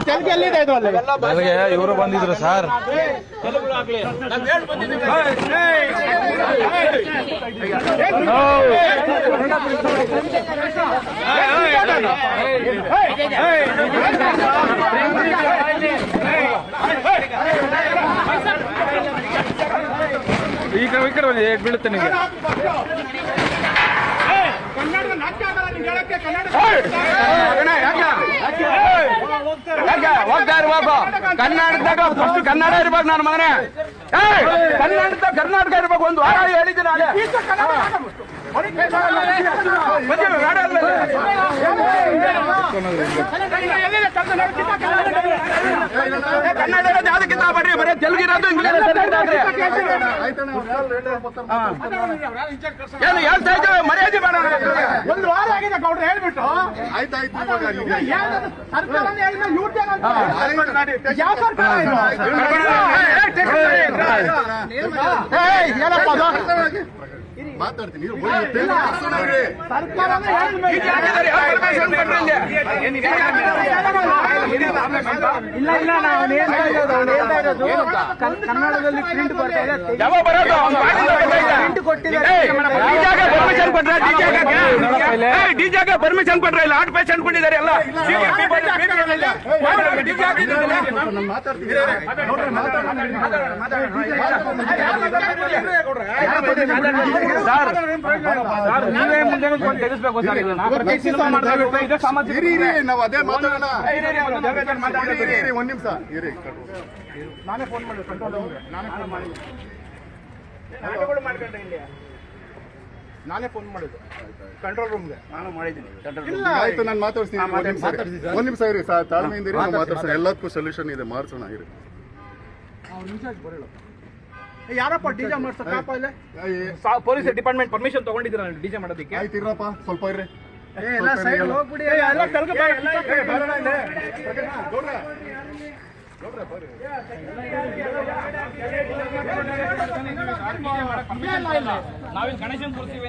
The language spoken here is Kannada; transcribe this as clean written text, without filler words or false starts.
ತೆಲುಗು ಎಲ್ಲಿದೆ ಇದು ಅಲ್ಲಿ ನನಗೆ ಇವರು ಬಂದಿದ್ರು ಸರ್. ಈ ಕಡೆ ಬನ್ನಿ, ಬೀಳುತ್ತೆ ನಿಮಗೆ. ಹೋಗ್ತಾ ಇರ್ಬೇಕು ಕನ್ನಡದಾಗ, ಫಸ್ಟ್ ಕನ್ನಡ ಇರ್ಬೇಕು ನನ್ನ ಮಗನೇ. ಕನ್ನಡದಾಗ ಕರ್ನಾಟಕ ಇರ್ಬೇಕು. ಒಂದು ವಾರ ಹೇಳಿದ್ದೀನಿ ನಾಳೆ. ಕನ್ನಡ ಯಾವ್ದಕ್ಕಿಂತ ಬರ್ರಿ, ಬರೀ ತೆಲುಗು ಇರೋದು ಇಂಗ್ಲೀಷ್ ಏನು ಹೇಳ್ತಾ ಇದ್ದೇವೆ. ಮರ್ಯಾದೆ ಬೇಡ. ಒಂದು ವಾರ ಆಗಿದೆ ಗೌಡ್ರು ಹೇಳ್ಬಿಟ್ಟು ಯಾವ ಸರ್ಕಾರ ಏನಪ್ಪ ಮಾತಾಡ್ತೀನಿ. ಇಲ್ಲ ಇಲ್ಲ, ನಾವು ಹೇಳ್ತಾ ಇರೋದು ಕನ್ನಡದಲ್ಲಿ ಪ್ರಿಂಟ್ ಬರ್ತಾ ಇದೆ. ಪ್ರಿಂಟ್ ಕೊಟ್ಟಿದ್ದಾರೆ. ಡಿಜಾಗ ಪರ್ಮಿಷನ್ ಕೊಟ್ರೆ ಇಲ್ಲ. 8 ಪೇಷಂಟ್ ಕೊಟ್ಟಿದ್ದಾರೆ ಎಲ್ಲ. ನೀವೇ ಮುಂದೆ ತೆಗೆಸ್ಬೇಕು ಸರ್. ನಾವು ಅದೇ ಮಾತಾಡೋಣ. ಒಂದ್ ನಿಮಿಷ ಇರಿ. ನಾನೇ ಫೋನ್ ಮಾಡಿದೆ ಕಂಟ್ರೋಲ್ ರೂಮ್ಗೆ. ನಾನೇ ಫೋನ್ ಮಾಡಿದ್ದು ಕಂಟ್ರೋಲ್ ರೂಮ್ಗೆ. ನಾನು ಮಾಡಿದ್ದೀನಿ. ಆಯ್ತು, ನಾನು ಮಾತಾಡ್ತೀನಿ. ಒಂದ್ ನಿಮಿಷ ಇರಿ, ತಾಳ್ಮೆಯಿಂದ ಇರಿ, ನಾವು ಮಾತಾಡ್ಸೋಣ. ಎಲ್ಲದಕ್ಕೂ ಸೊಲ್ಯೂಷನ್ ಇದೆ, ಮಾಡ್ಸೋಣ ಇರಿ. ಯಾರಪ್ಪ ಡಿಜೆ ಮಾಡ್ಸಪ್ಪ ಇಲ್ಲಿ? ಪೊಲೀಸ್ ಡಿಪಾರ್ಟ್ಮೆಂಟ್ ಪರ್ಮಿಷನ್ ತಗೊಂಡಿದ್ದೀರಾ ಡಿಜೆ ಮಾಡೋದಕ್ಕೆ? ಆಯ್ತು ಇರಪ್ಪ, ಸ್ವಲ್ಪ ಇರ್ರಿ. ಹೋಗ್ಬಿಡಿ. ನಾವಿಲ್ಲಿ ಗಣೇಶನ್ ಕೂರ್ತೀವಿ.